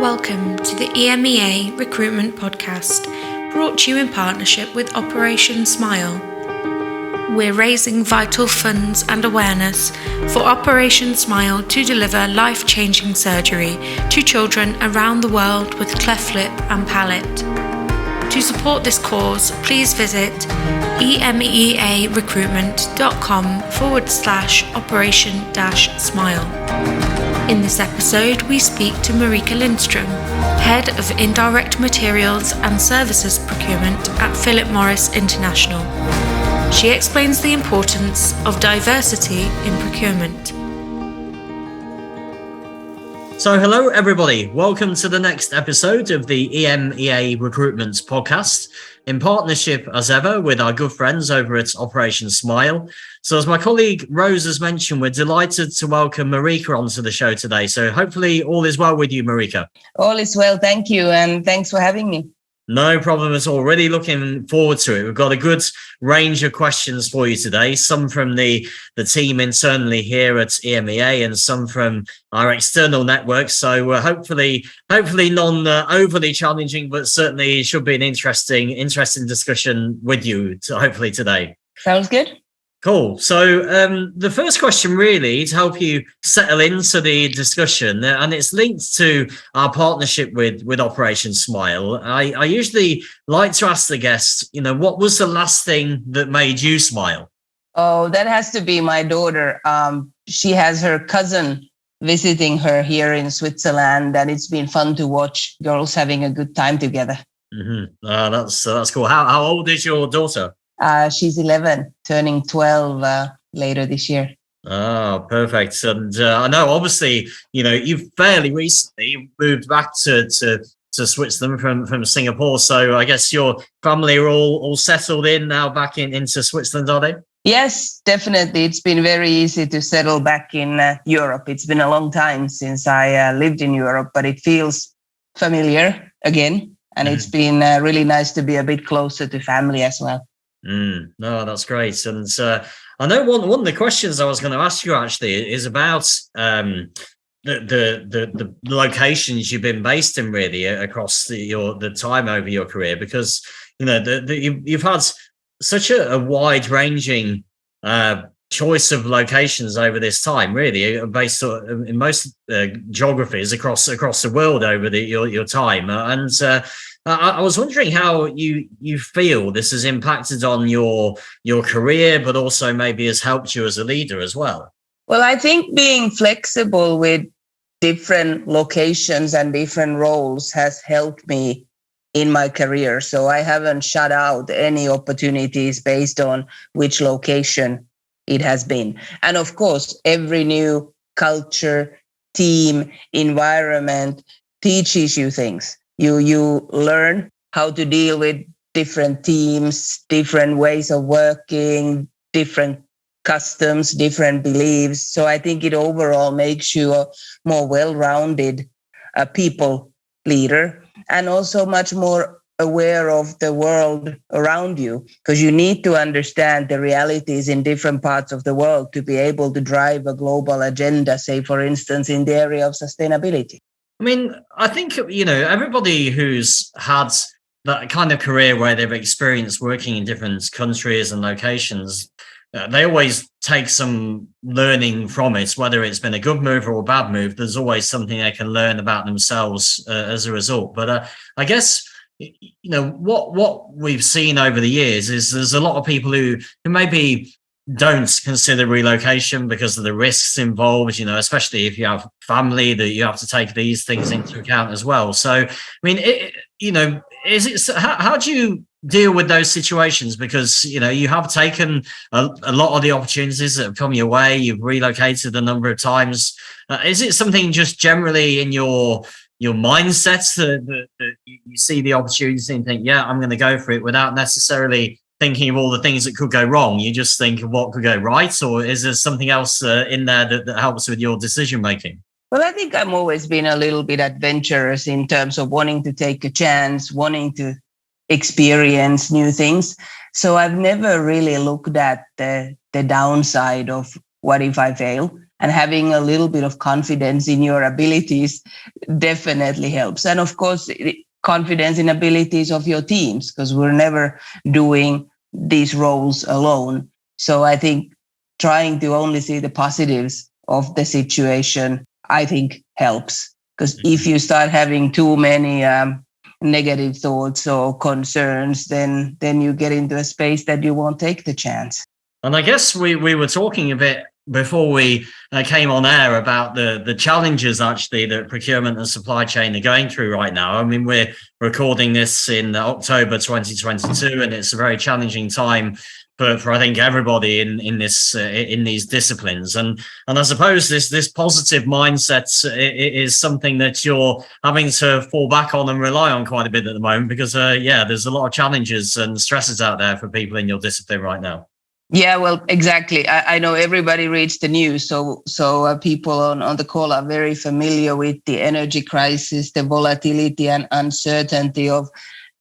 Welcome to the EMEA Recruitment Podcast, brought to you in partnership with Operation Smile. We're raising vital funds and awareness for Operation Smile to deliver life-changing surgery to children around the world with cleft lip and palate. To support this cause, please visit emearecruitment.com/operation-smile. In this episode, we speak to Marika Lindstrom, Head of Indirect Materials and Services Procurement at Phillip Morris International. She explains the importance of diversity in procurement. So hello everybody, welcome to the next episode of the EMEA Recruitment podcast, in partnership as ever with our good friends over at Operation Smile. So as my colleague Rose has mentioned, we're delighted to welcome Marika onto the show today. So hopefully all is well with you, Marika. All is well, thank you, and thanks for having me. No problem at all. Really looking forward to it. We've got a good range of questions for you today, some from the team internally here at EMEA and some from our external network. So hopefully none overly challenging, but certainly should be an interesting discussion with you hopefully today. Sounds good. Cool. So the first question really to help you settle into the discussion, and it's linked to our partnership with Operation Smile. I usually like to ask the guests, what was the last thing that made you smile? Oh, that has to be my daughter. She has her cousin visiting her here in Switzerland, and it's been fun to watch girls having a good time together. Mm-hmm. That's cool. How old is your daughter? She's 11, turning 12 later this year. Oh, perfect. And I know, obviously, you've fairly recently moved back to Switzerland from Singapore. So I guess your family are all settled in now back into Switzerland, are they? Yes, definitely. It's been very easy to settle back in Europe. It's been a long time since I lived in Europe, but it feels familiar again. And It's been really nice to be a bit closer to family as well. No, that's great. And I know one of the questions I was going to ask you actually is about the locations you've been based in really across the time over your career, because you've had such a wide ranging choice of locations over this time, really based in most geographies across the world over your time. I was wondering how you feel this has impacted on your career, but also maybe has helped you as a leader as well. Well, I think being flexible with different locations and different roles has helped me in my career. So I haven't shut out any opportunities based on which location it has been. And of course, every new culture, team, environment teaches you things. You learn how to deal with different teams, different ways of working, different customs, different beliefs. So I think it overall makes you a more well-rounded people leader, and also much more aware of the world around you, because you need to understand the realities in different parts of the world to be able to drive a global agenda, say, for instance, in the area of sustainability. I mean, I think, everybody who's had that kind of career where they've experienced working in different countries and locations, they always take some learning from it, whether it's been a good move or a bad move. There's always something they can learn about themselves as a result. But I guess, what we've seen over the years is there's a lot of people who maybe don't consider relocation because of the risks involved, especially if you have family, that you have to take these things into account as well. So, I mean, how do you deal with those situations? Because, you have taken a lot of the opportunities that have come your way. You've relocated a number of times. Is it something just generally in your mindset that you see the opportunity and think, yeah, I'm going to go for it, without necessarily thinking of all the things that could go wrong? You just think of what could go right, or is there something else in there that helps with your decision making? Well, I think I've always been a little bit adventurous in terms of wanting to take a chance, wanting to experience new things. So I've never really looked at the downside of what if I fail. And having a little bit of confidence in your abilities definitely helps. And of course, confidence in abilities of your teams, because we're never doing these roles alone. So I think trying to only see the positives of the situation, I think helps. Because if you start having too many negative thoughts or concerns, then you get into a space that you won't take the chance. And I guess we were talking a bit before we came on air about the challenges actually that procurement and supply chain are going through right now. I mean, we're recording this in October 2022, and it's a very challenging time for I think everybody in these disciplines. And I suppose this positive mindset is something that you're having to fall back on and rely on quite a bit at the moment, because there's a lot of challenges and stresses out there for people in your discipline right now. Yeah, well, exactly. I know everybody reads the news, so people on the call are very familiar with the energy crisis, the volatility and uncertainty of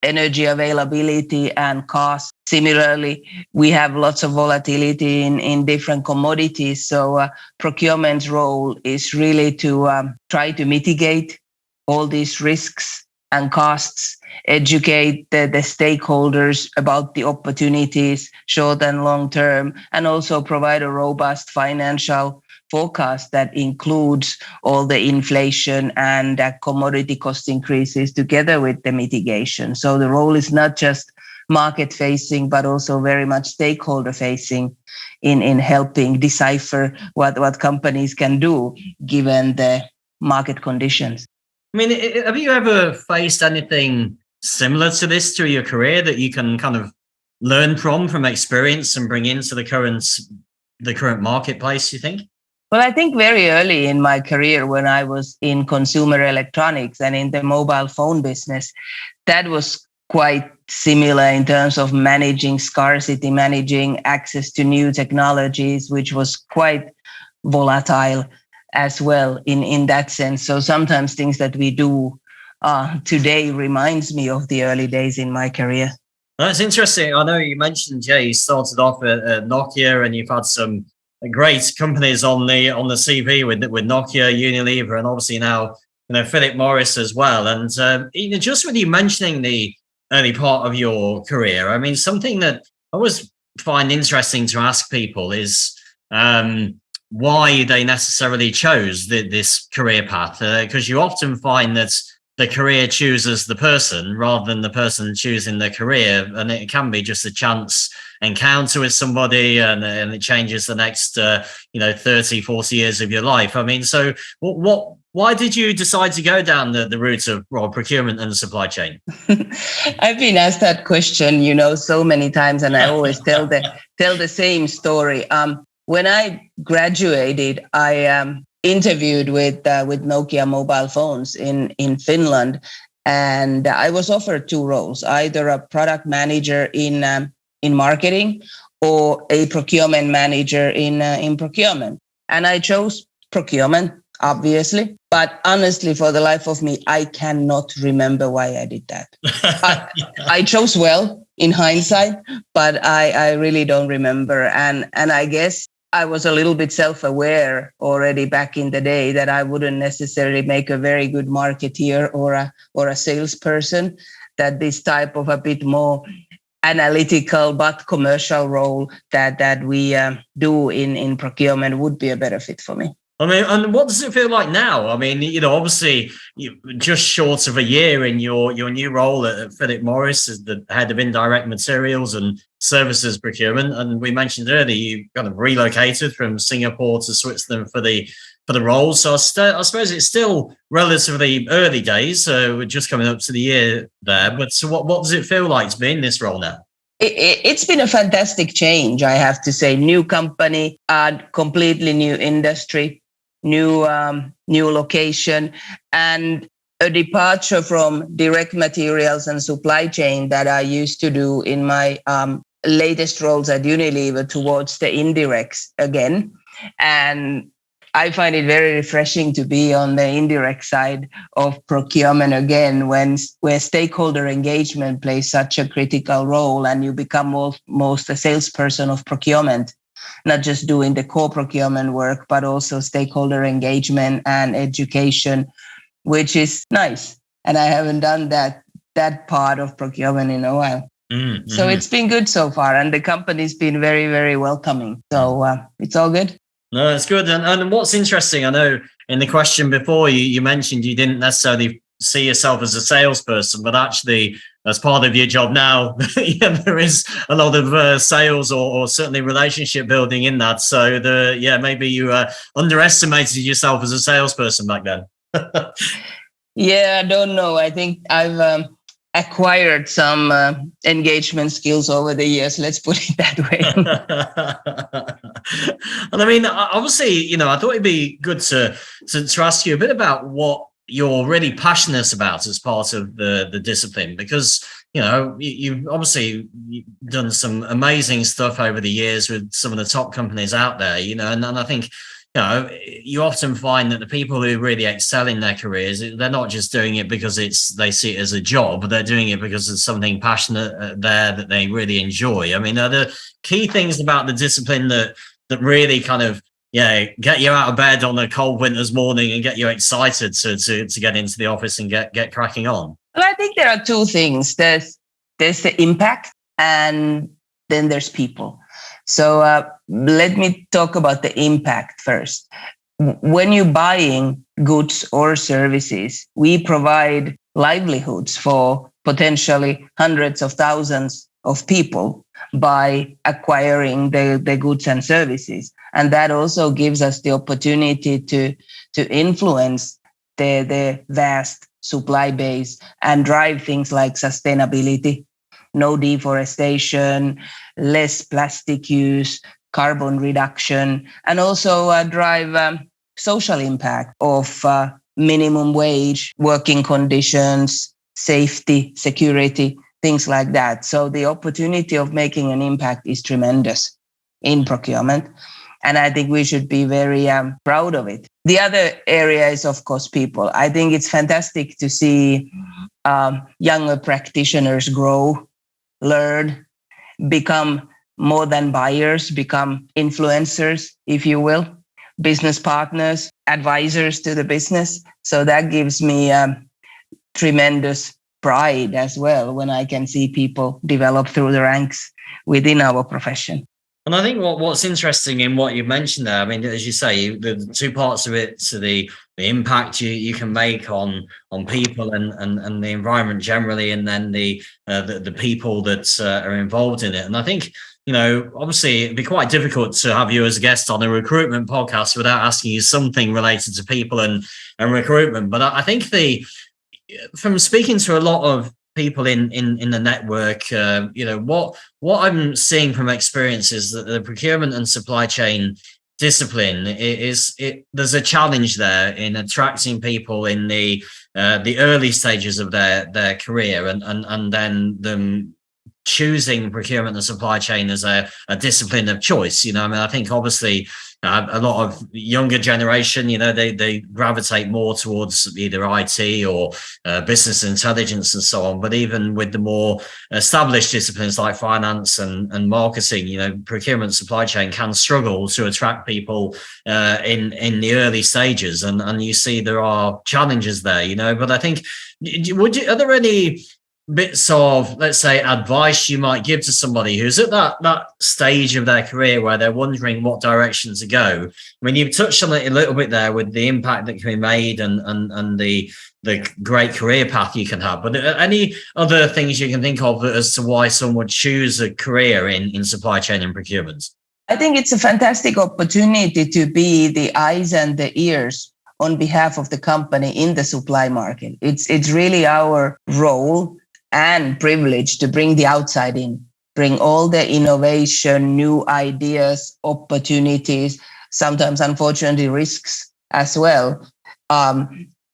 energy availability and cost. Similarly, we have lots of volatility in different commodities. So procurement's role is really to try to mitigate all these risks and costs, educate the stakeholders about the opportunities, short and long term, and also provide a robust financial forecast that includes all the inflation and commodity cost increases together with the mitigation. So the role is not just market facing, but also very much stakeholder facing in helping decipher what companies can do given the market conditions. I mean, have you ever faced anything similar to this through your career that you can kind of learn from experience and bring into the current marketplace, you think? Well, I think very early in my career, when I was in consumer electronics and in the mobile phone business, that was quite similar in terms of managing scarcity, managing access to new technologies, which was quite volatile as well in that sense. So sometimes things that we do today reminds me of the early days in my career. That's interesting. I know you mentioned, you started off at Nokia, and you've had some great companies on the CV with Nokia, Unilever, and obviously now Phillip Morris as well. And just with you mentioning the early part of your career, I mean, something that I always find interesting to ask people is why they necessarily chose this career path, because you often find that the career chooses the person rather than the person choosing the career, and it can be just a chance encounter with somebody, and it changes the next 30, 40 years of your life. I mean, so why did you decide to go down the route of procurement and supply chain? I've been asked that question so many times, and I always tell the same story. When I graduated, I interviewed with Nokia mobile phones in Finland, and I was offered two roles: either a product manager in marketing or a procurement manager in procurement. And I chose procurement, obviously, but honestly, for the life of me, I cannot remember why I did that. I chose well in hindsight, but I really don't remember. And I guess I was a little bit self-aware already back in the day that I wouldn't necessarily make a very good marketeer or a salesperson, that this type of a bit more analytical but commercial role that we do in procurement would be a better fit for me. I mean, and what does it feel like now? I mean, obviously, just short of a year in your new role at Phillip Morris as the head of indirect materials and services procurement, and we mentioned earlier you kind of relocated from Singapore to Switzerland for the role. So I suppose it's still relatively early days. So we're just coming up to the year there. But so what does it feel like to be in this role now? It's been a fantastic change, I have to say. New company, completely new industry, new location, and a departure from direct materials and supply chain that I used to do in my latest roles at Unilever towards the indirects again. And I find it very refreshing to be on the indirect side of procurement again, where stakeholder engagement plays such a critical role, and you become almost a salesperson of procurement not just doing the core procurement work, but also stakeholder engagement and education, which is nice. And I haven't done that part of procurement in a while. Mm-hmm. So it's been good so far, and the company's been very, very welcoming. So it's all good. No, it's good. And what's interesting, I know in the question before you mentioned you didn't necessarily see yourself as a salesperson, but actually as part of your job now, there is a lot of sales or certainly relationship building in that. So maybe you underestimated yourself as a salesperson back then. Yeah, I don't know. I think I've acquired some engagement skills over the years. Let's put it that way. And I mean, obviously, I thought it'd be good to ask you a bit about what you're really passionate about as part of the discipline, because you've obviously done some amazing stuff over the years with some of the top companies out there, and I think you often find that the people who really excel in their careers, they're not just doing it because they see it as a job, but they're doing it because there's something passionate there that they really enjoy. I mean, are there key things about the discipline that really kind of get you out of bed on a cold winter's morning and get you excited to get into the office and get cracking on? Well, I think there are two things. There's the impact, and then there's people. So let me talk about the impact first. When you're buying goods or services, we provide livelihoods for potentially hundreds of thousands of people by acquiring the goods and services. And that also gives us the opportunity to influence the vast supply base and drive things like sustainability, no deforestation, less plastic use, carbon reduction, and also drive social impact of minimum wage, working conditions, safety, security, things like that. So the opportunity of making an impact is tremendous in procurement. And I think we should be very proud of it. The other area is, of course, people. I think it's fantastic to see younger practitioners grow, learn, become more than buyers, become influencers, if you will, business partners, advisors to the business. So that gives me tremendous pride as well when I can see people develop through the ranks within our profession. And I think what's interesting in what you mentioned there, I mean, as you say, the two parts of it, so the impact you can make on people and the environment generally, and then the people that are involved in it. And I think, obviously it'd be quite difficult to have you as a guest on a recruitment podcast without asking you something related to people and recruitment. But I think from speaking to a lot of people in the network, what I'm seeing from experience is that the procurement and supply chain discipline there's a challenge there in attracting people in the early stages of their career and then them choosing procurement and supply chain as a discipline of choice. I think obviously a lot of younger generation, they gravitate more towards either IT or business intelligence and so on. But even with the more established disciplines like finance and marketing, procurement supply chain can struggle to attract people in the early stages. And you see there are challenges there, but I think, are there any bits of, let's say, advice you might give to somebody who's at that stage of their career where they're wondering what direction to go? I mean, you've touched on it a little bit there with the impact that can be made and the great career path you can have. But any other things you can think of as to why someone would choose a career in supply chain and procurement? I think it's a fantastic opportunity to be the eyes and the ears on behalf of the company in the supply market. It's really our role and privilege to bring the outside in, bring all the innovation, new ideas, opportunities, sometimes unfortunately risks as well,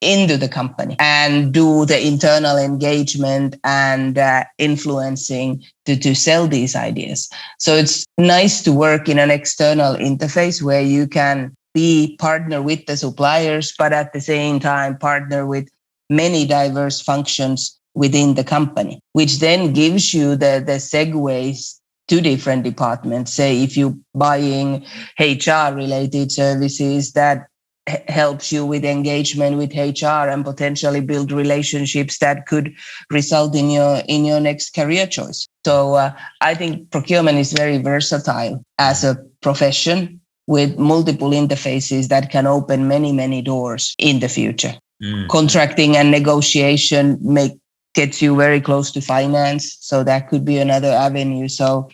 into the company and do the internal engagement and influencing to sell these ideas. So it's nice to work in an external interface where you can be partner with the suppliers, but at the same time partner with many diverse functions within the company, which then gives you the segues two different departments. Say if you're buying HR related services, that helps you with engagement with HR and potentially build relationships that could result in your next career choice. So I think procurement is very versatile as a profession with multiple interfaces that can open many, many doors in the future. Contracting and negotiation gets you very close to finance. So that could be another avenue. So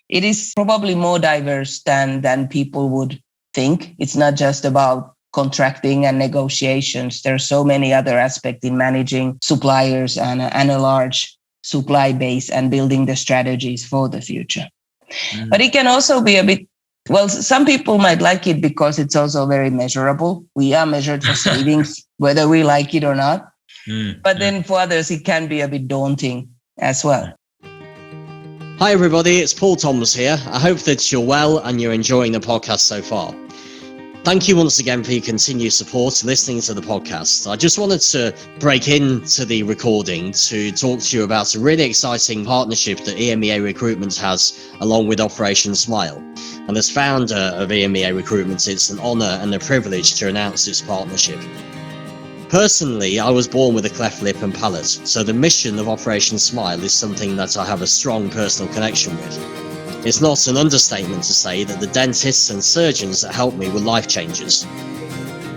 it is probably more diverse than people would think. It's not just about contracting and negotiations. There are so many other aspects in managing suppliers and a large supply base and building the strategies for the future. But it can also be a bit, well, some people might like it because it's also very measurable. We are measured for savings, whether we like it or not. But then for others, it can be a bit daunting as well. Hi everybody, it's Paul Thomas here. I hope that you're well and you're enjoying the podcast so far. Thank you once again for your continued support listening to the podcast. I just wanted to break into the recording to talk to you about a really exciting partnership that EMEA Recruitment has along with Operation Smile. And as founder of EMEA Recruitment, it's an honour and a privilege to announce this partnership. Personally, I was born with a cleft lip and palate, so the mission of Operation Smile is something that I have a strong personal connection with. It's not an understatement to say that the dentists and surgeons that helped me were life changers.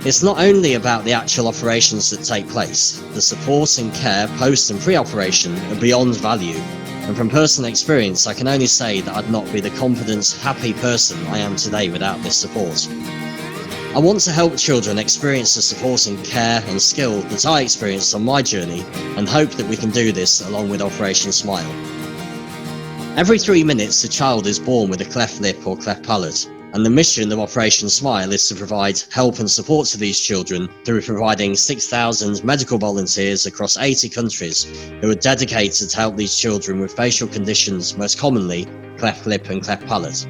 It's not only about the actual operations that take place, the support and care post and pre-operation are beyond value, and from personal experience I can only say that I'd not be the confident, happy person I am today without this support. I want to help children experience the support and care and skill that I experienced on my journey and hope that we can do this along with Operation Smile. Every 3 minutes, a child is born with a cleft lip or cleft palate, and the mission of Operation Smile is to provide help and support to these children through providing 6,000 medical volunteers across 80 countries who are dedicated to help these children with facial conditions, most commonly cleft lip and cleft palate.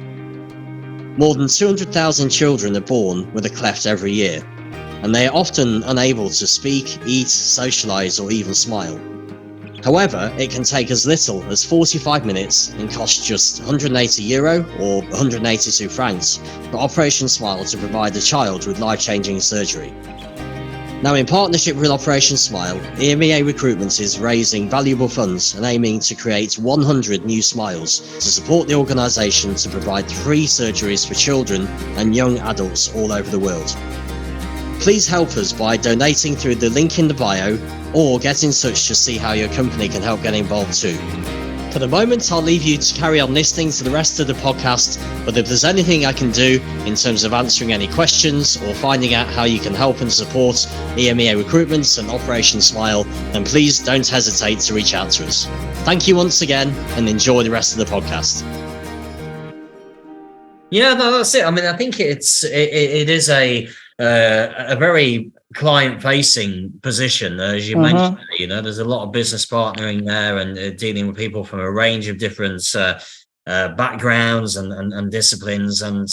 More than 200,000 children are born with a cleft every year, and they are often unable to speak, eat, socialise or even smile. However, it can take as little as 45 minutes and cost just €180 or 182 francs for Operation Smile to provide a child with life-changing surgery. Now, in partnership with Operation Smile, EMEA Recruitment is raising valuable funds and aiming to create 100 new smiles to support the organisation to provide free surgeries for children and young adults all over the world. Please help us by donating through the link in the bio or get in touch to see how your company can help get involved too. For the moment, I'll leave you to carry on listening to the rest of the podcast, but if there's anything I can do in terms of answering any questions or finding out how you can help and support EMEA Recruitment and Operation Smile, then please don't hesitate to reach out to us. Thank you once again and enjoy the rest of the podcast. Yeah, no, that's it. I mean, I think it is a very client-facing position, as you mentioned. You know, there's a lot of business partnering there and dealing with people from a range of different backgrounds and disciplines, and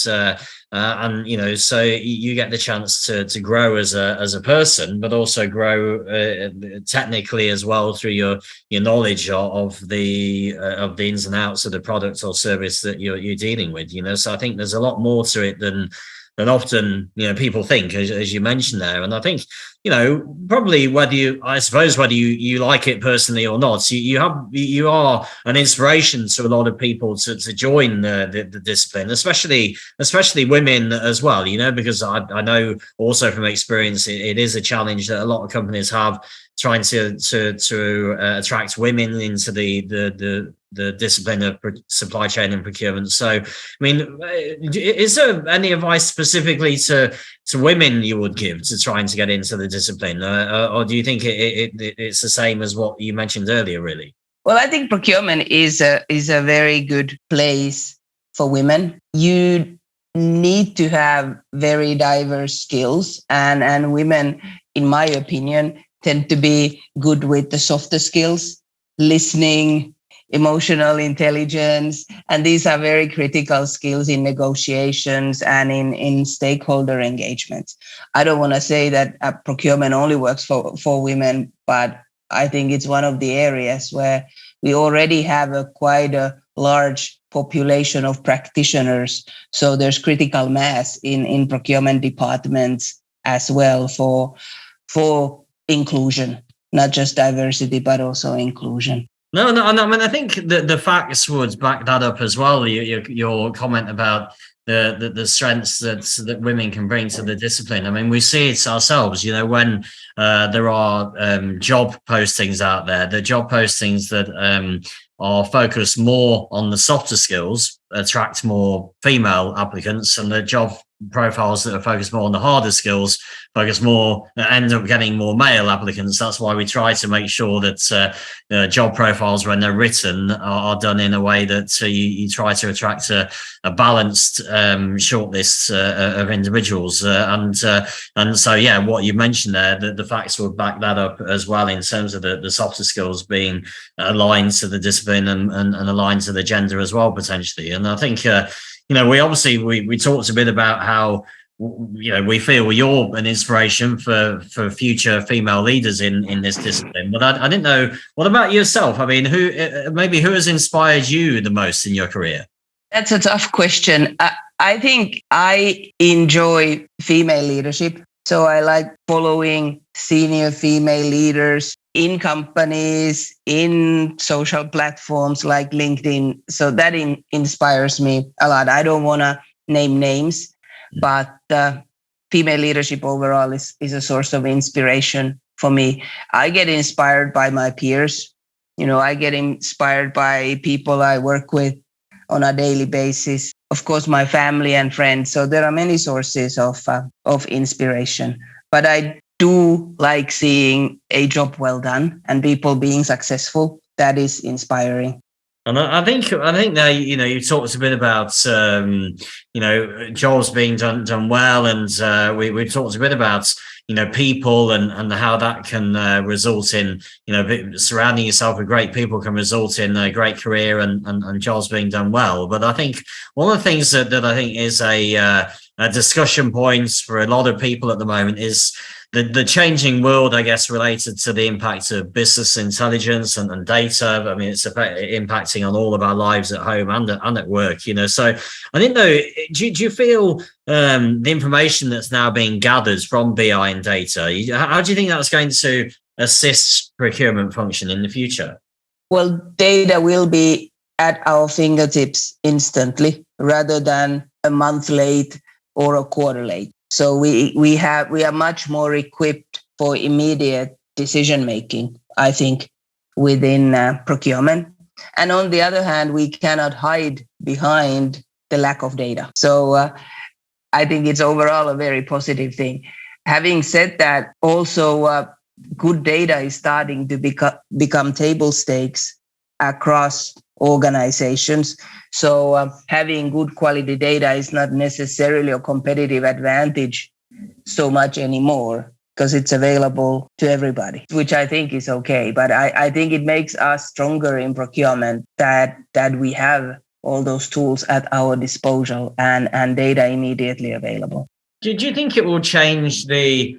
you know, so you get the chance to grow as a person, but also grow technically as well through your knowledge of the ins and outs of the product or service that you're dealing with. You know, so I think there's a lot more to it than often, you know, people think, as you mentioned there. And I think, you know, probably whether you like it personally or not, you are an inspiration to a lot of people to join the discipline, especially women as well, you know, because I know also from experience, it is a challenge that a lot of companies have trying to attract women into the discipline of supply chain and procurement. So, I mean, is there any advice specifically to women you would give to trying to get into the discipline, or do you think it's the same as what you mentioned earlier? Really? Well, I think procurement is a very good place for women. You need to have very diverse skills, and women, in my opinion, tend to be good with the softer skills, listening, emotional intelligence, and these are very critical skills in negotiations and in stakeholder engagement. I don't want to say that procurement only works for women, but I think it's one of the areas where we already have quite a large population of practitioners. So there's critical mass in procurement departments as well for inclusion, not just diversity, but also inclusion. No, I mean, I think the facts would back that up as well. Your comment about the strengths that women can bring to the discipline. I mean, we see it ourselves, when there are job postings out there, the job postings that are focused more on the softer skills attract more female applicants, and the job profiles that are focused more on the harder skills end up getting more male applicants. That's why we try to make sure that job profiles, when they're written, are done in a way that you try to attract a balanced shortlist of individuals. And so, yeah, what you mentioned there, the facts would back that up as well, in terms of the softer skills being aligned to the discipline and aligned to the gender as well, potentially. And I think we talked a bit about how we feel you're an inspiration for future female leaders in this discipline. But I didn't know, what about yourself? I mean, who has inspired you the most in your career? That's a tough question. I think I enjoy female leadership. So I like following senior female leaders in companies, in social platforms like LinkedIn. So that inspires me a lot. I don't want to name names, but female leadership overall is a source of inspiration for me. I get inspired by my peers. I get inspired by people I work with on a daily basis. Of course, my family and friends. So there are many sources of inspiration. But I do like seeing a job well done and people being successful. That is inspiring. And I think that you talked a bit about jobs being done well, and we talked a bit about people and how that can result in surrounding yourself with great people can result in a great career and jobs being done well. But I think one of the things that I think is a discussion point for a lot of people at the moment is the changing world, I guess, related to the impact of business intelligence and data. I mean, it's impacting on all of our lives at home and at work, So I didn't know, do you feel the information that's now being gathered from BI and data, how do you think that's going to assist procurement function in the future? Well, data will be at our fingertips instantly rather than a month late or a quarter late. So we are much more equipped for immediate decision making, I think, within procurement. And on the other hand, we cannot hide behind the lack of data. So I think it's overall a very positive thing. Having said that, also good data is starting to become table stakes across organizations. So having good quality data is not necessarily a competitive advantage so much anymore because it's available to everybody, which I think is okay. But I think it makes us stronger in procurement that we have all those tools at our disposal and data immediately available. Do you think it will change the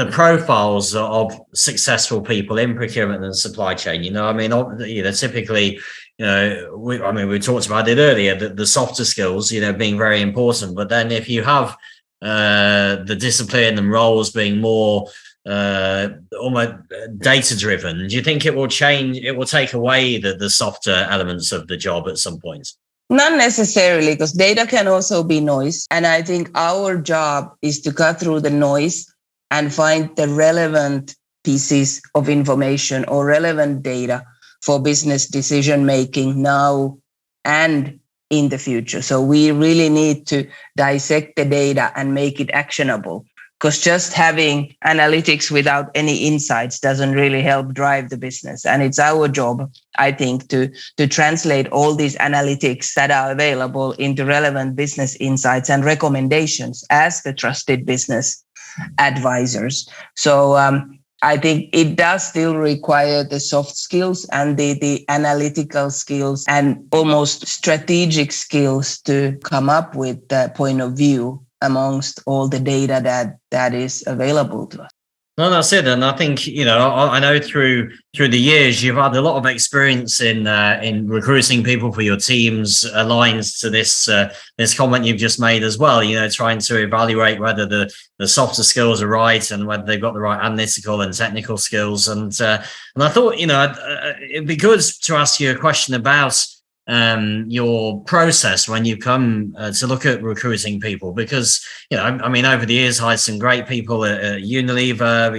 profiles of successful people in procurement and supply chain? Typically, we talked about it earlier, the softer skills, being very important. But then if you have the discipline and roles being more almost data driven, do you think it will change? It will take away the softer elements of the job at some point? Not necessarily, because data can also be noise. And I think our job is to cut through the noise and find the relevant pieces of information or relevant data for business decision making now and in the future. So we really need to dissect the data and make it actionable, because just having analytics without any insights doesn't really help drive the business. And it's our job, I think, to translate all these analytics that are available into relevant business insights and recommendations as the trusted business advisors. So I think it does still require the soft skills and the analytical skills and almost strategic skills to come up with the point of view amongst all the data that is available to us. No, that's it. And I think, I know through the years, you've had a lot of experience in recruiting people for your teams, aligns to this comment you've just made as well, trying to evaluate whether the softer skills are right and whether they've got the right analytical and technical skills. And I thought, it'd be good to ask you a question about your process when you come to look at recruiting people, because over the years I had some great people at Unilever,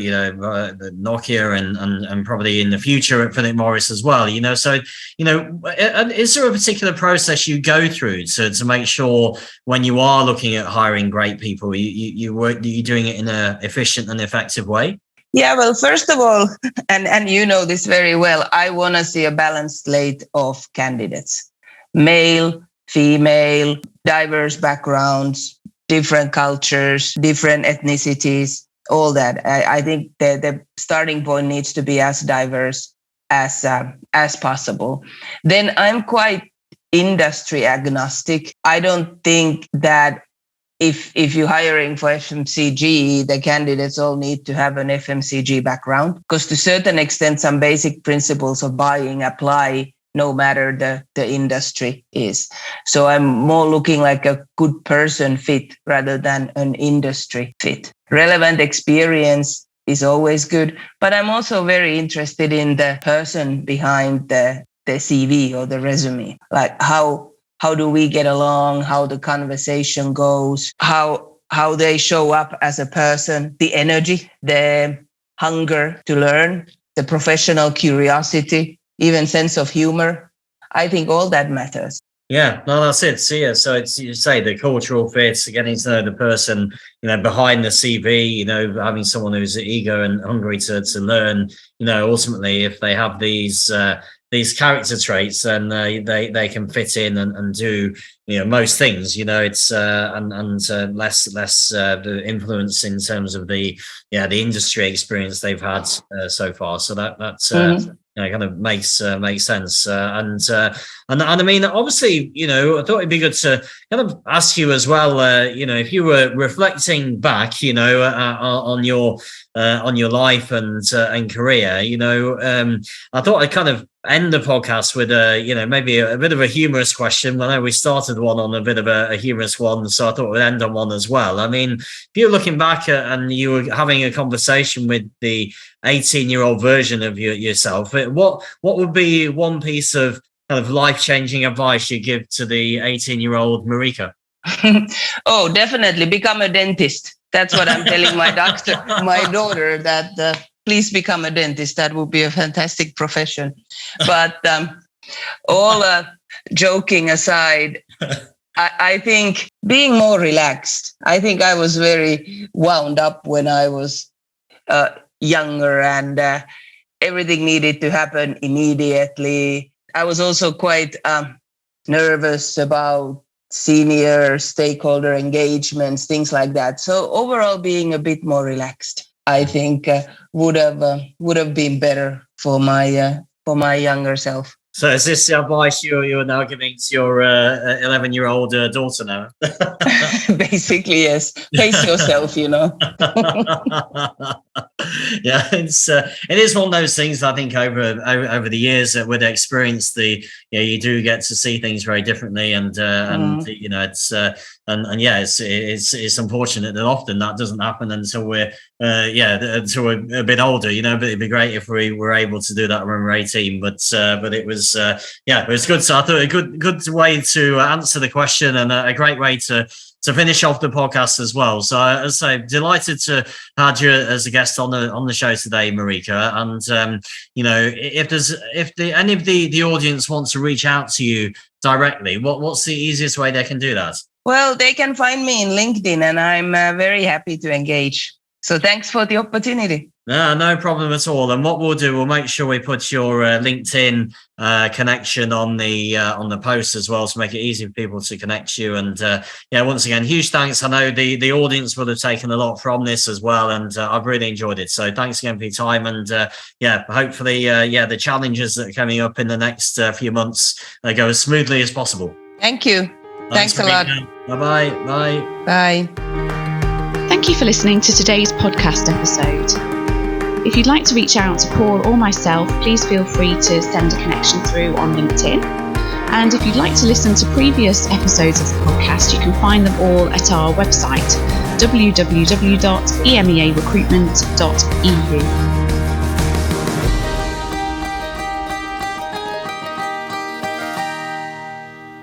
Nokia, and probably in the future at Phillip Morris as well. So is there a particular process you go through to make sure when you are looking at hiring great people, you're doing it in an efficient and effective way? Yeah, well, first of all, and you know this very well, I want to see a balanced slate of candidates, male, female, diverse backgrounds, different cultures, different ethnicities, all that. I think the starting point needs to be as diverse as possible. Then I'm quite industry agnostic. I don't think that if you're hiring for FMCG, the candidates all need to have an FMCG background, because to a certain extent, some basic principles of buying apply no matter the industry is. So I'm more looking like a good person fit rather than an industry fit. Relevant experience is always good, but I'm also very interested in the person behind the CV or the resume, like how do we get along, how the conversation goes, how they show up as a person, the energy, the hunger to learn, the professional curiosity, even sense of humor. I think all that matters. Yeah, no, that's it. So it's, you say, the cultural fit, getting to know the person, behind the CV, having someone who's eager and hungry to learn, ultimately, if they have these character traits, then they can fit in and do most things. It's and less the influence in terms of the industry experience they've had so far. So that's kind of makes sense. And I mean, obviously, I thought it'd be good to kind of ask you as well. If you were reflecting back, on your life and career, I thought I'd kind of end the podcast with maybe a bit of a humorous question. I know we started one on a bit of a humorous one, so I thought we'd end on one as well. I mean, if you're looking back and you were having a conversation with the 18-year-old version of yourself, what would be one piece of kind of life-changing advice you give to the 18-year-old Marika? Oh, definitely become a dentist. That's what I'm telling my daughter, that please become a dentist. That would be a fantastic profession. But all joking aside, I think being more relaxed. I think I was very wound up when I was younger, and everything needed to happen immediately. I was also quite nervous about senior stakeholder engagements, things like that. So overall, being a bit more relaxed, I think, would have been better for my younger self. So is this the advice you're now giving to your 11-year-old daughter now? Basically, yes. Pace yourself, Yeah, it is one of those things. I think over the years with experience, you do get to see things very differently, and it's unfortunate that often that doesn't happen until we're a bit older, but it'd be great if we were able to do that when we're 18. But it was it was good. So I thought a good way to answer the question, and a great way to finish off the podcast as well. So as I say, delighted to have you as a guest on the show today, Marika. And if any of the audience wants to reach out to you directly, what's the easiest way they can do that? Well, they can find me in LinkedIn, and I'm very happy to engage. So thanks for the opportunity. No problem at all. And what we'll do, we'll make sure we put your LinkedIn connection on the post as well, to make it easy for people to connect you. And once again, huge thanks. I know the audience will have taken a lot from this as well, and I've really enjoyed it. So thanks again for your time, and hopefully the challenges that are coming up in the next few months go as smoothly as possible. Thank you. Thanks a lot. Bye-bye. Bye. Bye. Thank you for listening to today's podcast episode. If you'd like to reach out to Paul or myself, please feel free to send a connection through on LinkedIn. And if you'd like to listen to previous episodes of the podcast, you can find them all at our website, www.emearecruitment.eu.